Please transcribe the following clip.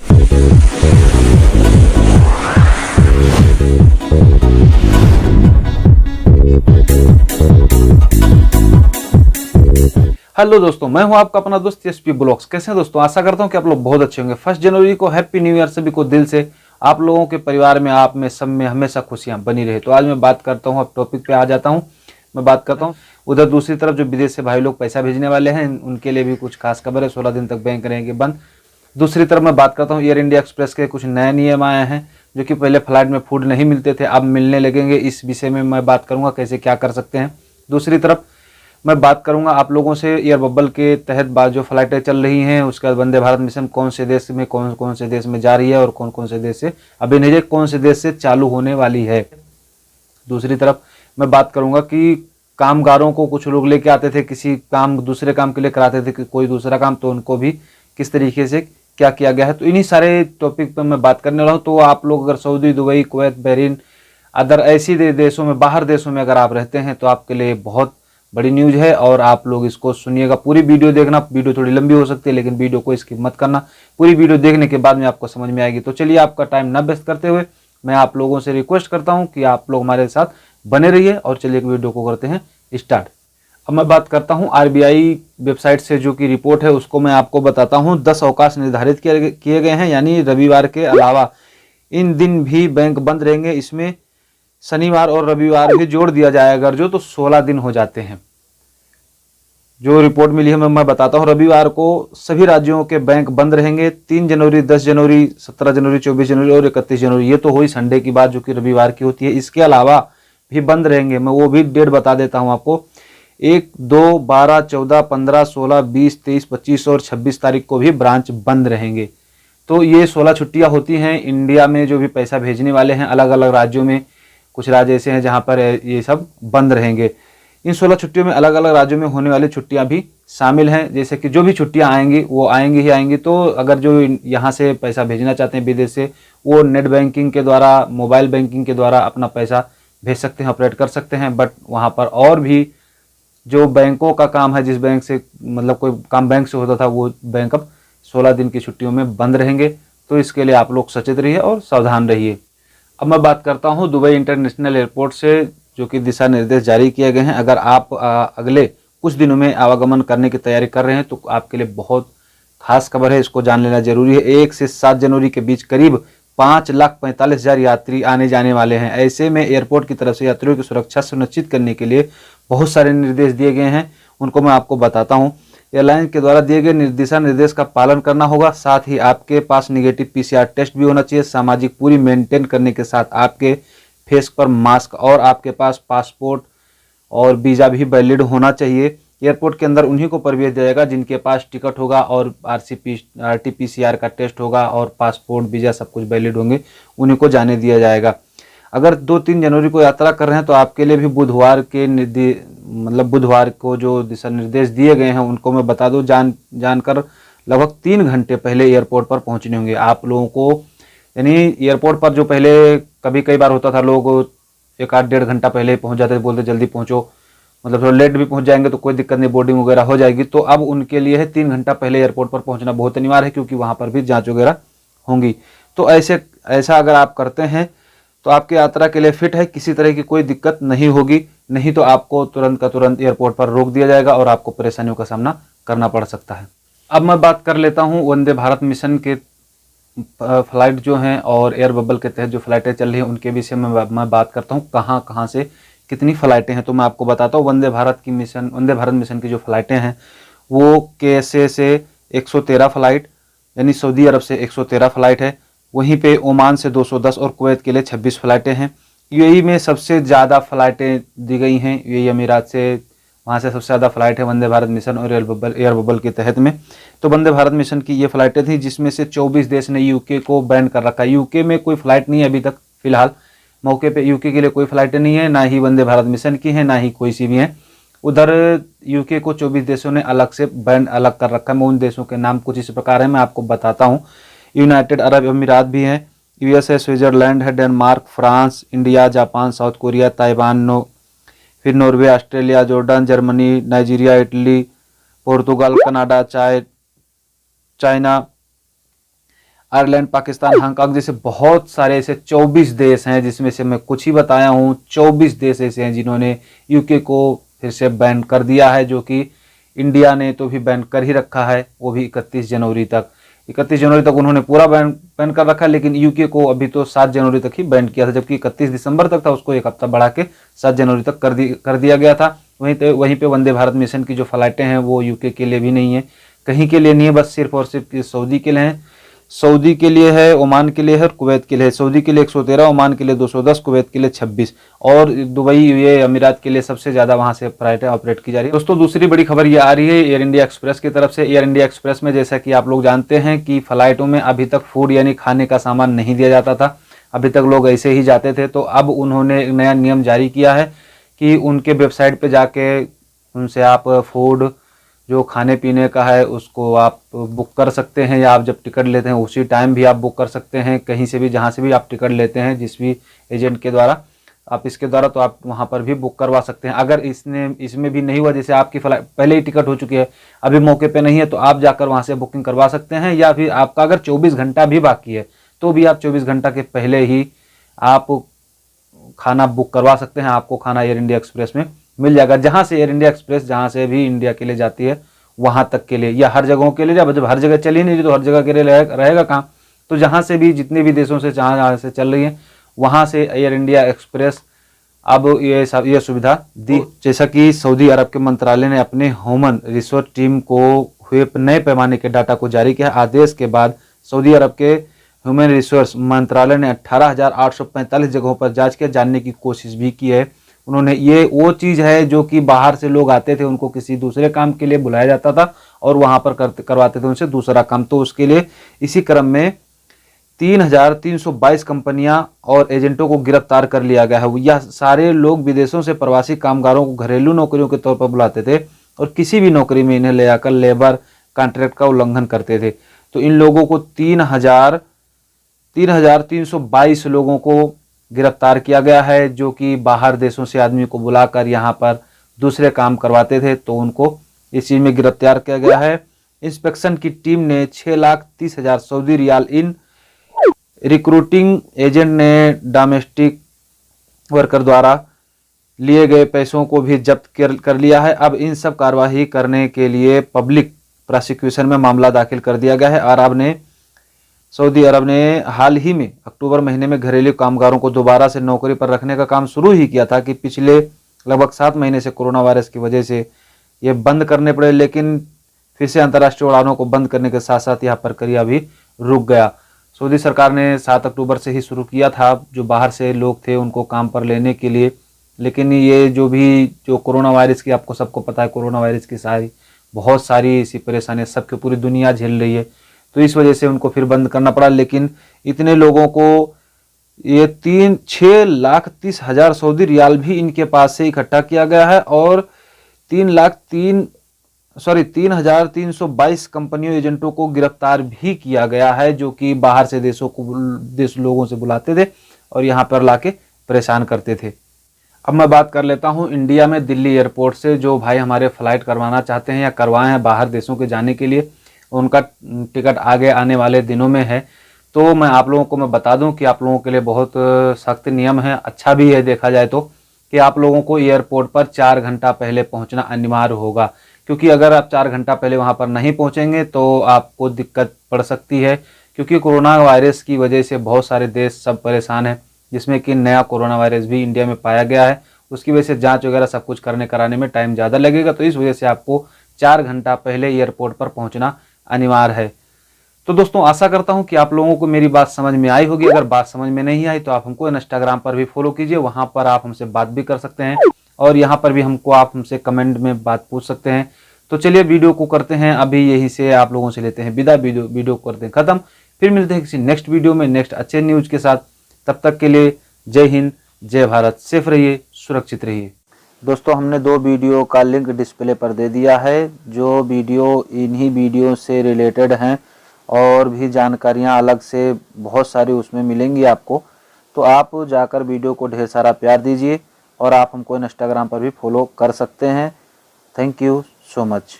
Hello दोस्तों, मैं हूं आपका अपना दोस्त एसपी ब्लॉग्स। कैसे हैं दोस्तों? आशा करता हूं कि आप लोग बहुत अच्छे होंगे। 1 जनवरी को हैप्पी न्यू ईयर सभी को दिल से। आप लोगों के परिवार में, आप में, सब में हमेशा खुशियां बनी रहे। तो आज मैं बात करता हूं, अब टॉपिक पे आ जाता हूं। मैं बात करता हूं उधर दूसरी तरफ जो विदेश से भाई लोग पैसा भेजने वाले हैं, उनके लिए भी कुछ खास खबर है। 16 दिन तक बैंक रहेंगे बंद। दूसरी तरफ मैं बात करता हूँ एयर इंडिया एक्सप्रेस के कुछ नए नियम आए हैं, जो कि पहले फ्लाइट में फूड नहीं मिलते थे, अब मिलने लगेंगे। इस विषय में मैं बात करूंगा कैसे क्या कर सकते हैं। दूसरी तरफ मैं बात करूंगा आप लोगों से एयर बबल के तहत बात जो फ्लाइटें चल रही हैं, उसके बाद वंदे भारत मिशन कौन से देश में कौन से देश में जा रही है और कौन कौन से देश से अभी नहीं, कौन से देश से चालू होने वाली है। दूसरी तरफ मैं बात करूंगा कि कामगारों को कुछ लोग लेके आते थे, किसी काम दूसरे काम के लिए कराते थे कोई दूसरा काम, तो उनको भी किस तरीके से क्या किया गया है। तो इन्हीं सारे टॉपिक पर मैं बात करने वाला हूँ। तो आप लोग अगर Saudi, Dubai, Kuwait, Bahrain, other ऐसी देशों में, बाहर देशों में अगर आप रहते हैं तो आपके लिए बहुत बड़ी न्यूज है और आप लोग इसको सुनिएगा। पूरी वीडियो देखना। वीडियो थोड़ी लंबी हो सकती है, लेकिन वीडियो को स्किप मत करना। पूरी वीडियो देखने के बाद में आपको समझ में आएगी। तो चलिए, आपका टाइम न वेस्ट करते हुए मैं आप लोगों से रिक्वेस्ट करता हूं कि आप लोग हमारे साथ बने रहिए और चलिए वीडियो को करते हैं स्टार्ट। अब मैं बात करता हूं आरबीआई वेबसाइट से जो कि रिपोर्ट है उसको मैं आपको बताता हूं। 10 अवकाश निर्धारित किए गए हैं, यानी रविवार के अलावा इन दिन भी बैंक बंद रहेंगे। इसमें शनिवार और रविवार भी जोड़ दिया जाएगा जो, तो 16 दिन हो जाते हैं। जो रिपोर्ट मिली है मैं बताता हूं। रविवार को सभी राज्यों के बैंक बंद रहेंगे। 3 जनवरी, 10 जनवरी, 17 जनवरी, 24 जनवरी और 31 जनवरी। ये तो हुई संडे की बात, जो कि रविवार की होती है। इसके अलावा भी बंद रहेंगे। मैं वो भी डेट बता देता हूं आपको। 1, 2, 12, 14, 15, 16, 20, 23, 25 और 26 तारीख को भी ब्रांच बंद रहेंगे। तो ये 16 छुट्टियां होती हैं। इंडिया में जो भी पैसा भेजने वाले हैं अलग अलग राज्यों में, कुछ राज्य ऐसे हैं जहां पर ये सब बंद रहेंगे। इन 16 छुट्टियों में अलग अलग राज्यों में होने वाली छुट्टियां भी शामिल हैं। जैसे कि जो भी छुट्टियां आएंगी वो आएंगी ही आएंगी। तो अगर जो यहाँ से पैसा भेजना चाहते हैं विदेश से, वो नेट बैंकिंग के द्वारा, मोबाइल बैंकिंग के द्वारा अपना पैसा भेज सकते हैं, ऑपरेट कर सकते हैं। बट वहाँ पर और भी जो बैंकों का काम है, जिस बैंक से मतलब कोई काम बैंक से होता था, वो बैंक अब 16 दिन की छुट्टियों में बंद रहेंगे। तो इसके लिए आप लोग सचेत रहिए और सावधान रहिए। अब मैं बात करता हूं दुबई इंटरनेशनल एयरपोर्ट से, जो कि दिशा निर्देश जारी किए गए हैं। अगर आप अगले कुछ दिनों में आवागमन करने की तैयारी कर रहे हैं तो आपके लिए बहुत खास खबर है, इसको जान लेना जरूरी है। 1 से 7 जनवरी के बीच करीब 5,45,000 यात्री आने जाने वाले हैं। ऐसे में एयरपोर्ट की तरफ से यात्रियों की सुरक्षा सुनिश्चित करने के लिए बहुत सारे निर्देश दिए गए हैं, उनको मैं आपको बताता हूँ। एयरलाइन के द्वारा दिए गए दिशा निर्देश का पालन करना होगा। साथ ही आपके पास निगेटिव पीसीआर टेस्ट भी होना चाहिए। सामाजिक दूरी मेंटेन करने के साथ आपके फेस पर मास्क और आपके पास पासपोर्ट और वीज़ा भी वैलिड होना चाहिए। एयरपोर्ट के अंदर उन्हीं को प्रवेश दिया जाएगा जिनके पास टिकट होगा और RT-PCR का टेस्ट होगा और पासपोर्ट, वीज़ा सब कुछ वैलिड होंगे, उन्हीं को जाने दिया जाएगा। अगर 2-3 जनवरी को यात्रा कर रहे हैं तो आपके लिए भी बुधवार को जो दिशा निर्देश दिए गए हैं उनको मैं बता दूं। जानकर लगभग 3 घंटे पहले एयरपोर्ट पर पहुंचने होंगे आप लोगों को। यानी एयरपोर्ट पर जो पहले कई बार होता था, लोग 1-1.5 घंटा पहले पहुंच जाते थे, बोलते जल्दी पहुंचो, मतलब थोड़ा लेट भी पहुंच जाएंगे तो कोई दिक्कत नहीं, बोर्डिंग वगैरह हो जाएगी। तो अब उनके लिए है 3 घंटा पहले एयरपोर्ट पर पहुंचना बहुत अनिवार्य है, क्योंकि वहां पर भी जांच वगैरह होंगी। तो ऐसा अगर आप करते हैं तो आपकी यात्रा के लिए फिट है, किसी तरह की कोई दिक्कत नहीं होगी। नहीं तो आपको तुरंत का तुरंत एयरपोर्ट पर रोक दिया जाएगा और आपको परेशानियों का सामना करना पड़ सकता है। अब मैं बात कर लेता हूं वंदे भारत मिशन के फ्लाइट जो हैं और एयर बबल के तहत जो फ्लाइटें चल रही हैं उनके विषय में मैं बात करता हूं। कहां कहां से कितनी फ्लाइटें हैं तो मैं आपको बताता हूं। वंदे भारत मिशन की जो फ्लाइटें हैं वो KSA से 113 फ्लाइट, यानी सऊदी अरब से 113 फ्लाइट है। वहीं पे ओमान से 210 और कुवैत के लिए 26 फ्लाइटें हैं। यूएई में सबसे ज़्यादा फ्लाइटें दी गई हैं, यूएई अमीरात से, वहाँ से सबसे ज़्यादा फ्लाइट है वंदे भारत मिशन और एयर बबल के तहत में। तो वंदे भारत मिशन की ये फ्लाइटें थी, जिसमें से 24 देश ने यूके को बैन कर रखा है। यूके में कोई फ्लाइट नहीं है अभी तक, फिलहाल मौके पे यूके के लिए कोई फ्लाइटें नहीं है, ना ही वंदे भारत मिशन की है, ना ही कोई सी भी है। उधर यूके को 24 देशों ने अलग से बैन अलग कर रखा है। मैं उन देशों के नाम कुछ इस प्रकार है, मैं आपको बताता हूँ। यूनाइटेड अरब अमीरात भी हैं, यूएस है, स्विट्जरलैंड है, Denmark, France, India, Japan, South Korea, Taiwan, फिर Norway, Australia, Jordan, Germany, Nigeria, Italy, Portugal, Canada, China, Ireland, Pakistan, Hong Kong जैसे बहुत सारे ऐसे 24 देश हैं, जिसमें से मैं कुछ ही बताया हूँ। 24 देश ऐसे हैं जिन्होंने यूके को फिर से बैन कर दिया है, जो कि इंडिया ने तो भी बैन कर ही रखा है, वो भी 31 जनवरी तक। 31 जनवरी तक उन्होंने पूरा बैन कर रखा है, लेकिन यूके को अभी तो 7 जनवरी तक ही बैन किया था, जबकि 31 दिसंबर तक था, उसको एक हफ्ता बढ़ा के 7 जनवरी तक कर दिया गया था। वहीं पे वंदे भारत मिशन की जो फ्लाइटें हैं वो यूके के लिए भी नहीं है, कहीं के लिए नहीं है, बस सिर्फ और सिर्फ सऊदी के लिए हैं। सऊदी के लिए है, ओमान के लिए है और कुवैत के लिए है। सऊदी के लिए 113, ओमान के लिए 210, कुवैत के लिए 26 और दुबई ये अमीरात के लिए सबसे ज़्यादा वहाँ से फ्लाइटें ऑपरेट की जा रही है। दोस्तों दूसरी बड़ी खबर ये आ रही है एयर इंडिया एक्सप्रेस की तरफ से। एयर इंडिया एक्सप्रेस में जैसा कि आप लोग जानते हैं कि फ्लाइटों में अभी तक फूड यानी खाने का सामान नहीं दिया जाता था, अभी तक लोग ऐसे ही जाते थे। तो अब उन्होंने एक नया नियम जारी किया है कि उनके वेबसाइट पर जाके उनसे आप फूड जो खाने पीने का है उसको आप बुक कर सकते हैं, या आप जब टिकट लेते हैं उसी टाइम भी आप बुक कर सकते हैं, कहीं से भी जहां से भी आप टिकट लेते हैं जिस भी एजेंट के द्वारा आप इसके द्वारा, तो आप वहां पर भी बुक करवा सकते हैं। अगर इसमें भी नहीं हुआ, जैसे आपकी फ्लाइट पहले ही टिकट हो चुकी है, अभी मौके पे नहीं है, तो आप जाकर वहां से बुकिंग करवा सकते हैं। या फिर आपका अगर 24 घंटा भी बाकी है तो भी आप 24 घंटा के पहले ही आप खाना बुक करवा सकते हैं। आपको खाना एयर इंडिया एक्सप्रेस में मिल जाएगा, जहां से एयर इंडिया एक्सप्रेस जहां से भी इंडिया के लिए जाती है वहां तक के लिए, या हर जगहों के लिए। जब हर जगह चली नहीं तो हर जगह के लिए रहेगा कहाँ, तो जहां से भी जितने भी देशों से जहां से चल रही है वहां से एयर इंडिया एक्सप्रेस अब ये सुविधा दी। जैसा कि सऊदी अरब के मंत्रालय ने अपने ह्यूमन रिसोर्स टीम को हुए नए पैमाने के डाटा को जारी किया। आदेश के बाद सऊदी अरब के ह्यूमन रिसोर्स मंत्रालय ने 18,845 जगहों पर जांच किया, जानने की कोशिश भी की है उन्होंने। ये वो चीज़ है जो कि बाहर से लोग आते थे, उनको किसी दूसरे काम के लिए बुलाया जाता था और वहां पर करवाते थे उनसे दूसरा काम। तो उसके लिए इसी क्रम में 3,322 कंपनियां और एजेंटों को गिरफ्तार कर लिया गया है। यह सारे लोग विदेशों से प्रवासी कामगारों को घरेलू नौकरियों के तौर पर बुलाते थे और किसी भी नौकरी में इन्हें ले जाकर लेबर कॉन्ट्रैक्ट का उल्लंघन करते थे। तो इन लोगों को 3,322 लोगों को गिरफ्तार किया गया है, जो कि बाहर देशों से आदमी को बुलाकर यहाँ पर दूसरे काम करवाते थे, तो उनको इस चीज में गिरफ्तार किया गया है। इंस्पेक्शन की टीम ने 6,30,000 सऊदी रियाल इन रिक्रूटिंग एजेंट ने डोमेस्टिक वर्कर द्वारा लिए गए पैसों को भी जब्त कर लिया है। अब इन सब कार्रवाई करने के लिए पब्लिक प्रोसिक्यूशन में मामला दाखिल कर दिया गया है और सऊदी अरब ने हाल ही में अक्टूबर महीने में घरेलू कामगारों को दोबारा से नौकरी पर रखने का काम शुरू ही किया था कि पिछले लगभग 7 महीने से कोरोना वायरस की वजह से ये बंद करने पड़े, लेकिन फिर से अंतर्राष्ट्रीय उड़ानों को बंद करने के साथ साथ यह प्रक्रिया भी रुक गया। सऊदी सरकार ने 7 अक्टूबर से ही शुरू किया था जो बाहर से लोग थे उनको काम पर लेने के लिए, लेकिन ये जो कोरोना वायरस की, आपको सबको पता है कोरोना वायरस की बहुत सारी ऐसी परेशानियां सबकी पूरी दुनिया झेल रही है, तो इस वजह से उनको फिर बंद करना पड़ा। लेकिन इतने लोगों को ये 6,30,000 सऊदी रियाल भी इनके पास से इकट्ठा किया गया है और 3,322 कंपनियों एजेंटों को गिरफ्तार भी किया गया है, जो कि बाहर से लोगों से बुलाते थे और यहाँ पर लाके परेशान करते थे। अब मैं बात कर लेता हूँ इंडिया में दिल्ली एयरपोर्ट से जो भाई हमारे फ्लाइट करवाना चाहते हैं या करवाए हैं बाहर देशों के जाने के लिए, उनका टिकट आगे आने वाले दिनों में है। तो मैं आप लोगों को बता दूं कि आप लोगों के लिए बहुत सख्त नियम है, अच्छा भी है देखा जाए तो, कि आप लोगों को एयरपोर्ट पर 4 घंटा पहले पहुंचना अनिवार्य होगा, क्योंकि अगर आप 4 घंटा पहले वहां पर नहीं पहुंचेंगे तो आपको दिक्कत पड़ सकती है, क्योंकि कोरोना वायरस की वजह से बहुत सारे देश सब परेशान हैं, जिसमें कि नया कोरोना वायरस भी इंडिया में पाया गया है। उसकी वजह से जाँच वगैरह सब कुछ कराने में टाइम ज़्यादा लगेगा, तो इस वजह से आपको 4 घंटा पहले एयरपोर्ट पर पहुँचना अनिवार्य है। तो दोस्तों आशा करता हूं कि आप लोगों को मेरी बात समझ में आई होगी। अगर बात समझ में नहीं आई तो आप हमको इंस्टाग्राम पर भी फॉलो कीजिए, वहां पर आप हमसे बात भी कर सकते हैं और यहां पर भी आप हमसे कमेंट में बात पूछ सकते हैं। तो चलिए वीडियो को करते हैं अभी यहीं से आप लोगों से लेते हैं विदा, वीडियो को करते हैं खत्म। फिर मिलते हैं किसी नेक्स्ट वीडियो में नेक्स्ट अच्छे न्यूज के साथ। तब तक के लिए जय हिंद, जय भारत, सेफ रहिए, सुरक्षित रहिए। दोस्तों हमने 2 वीडियो का लिंक डिस्प्ले पर दे दिया है, जो वीडियो इन्हीं वीडियो से रिलेटेड हैं और भी जानकारियां अलग से बहुत सारी उसमें मिलेंगी आपको। तो आप जाकर वीडियो को ढेर सारा प्यार दीजिए और आप हमको इंस्टाग्राम पर भी फॉलो कर सकते हैं। Thank you so much.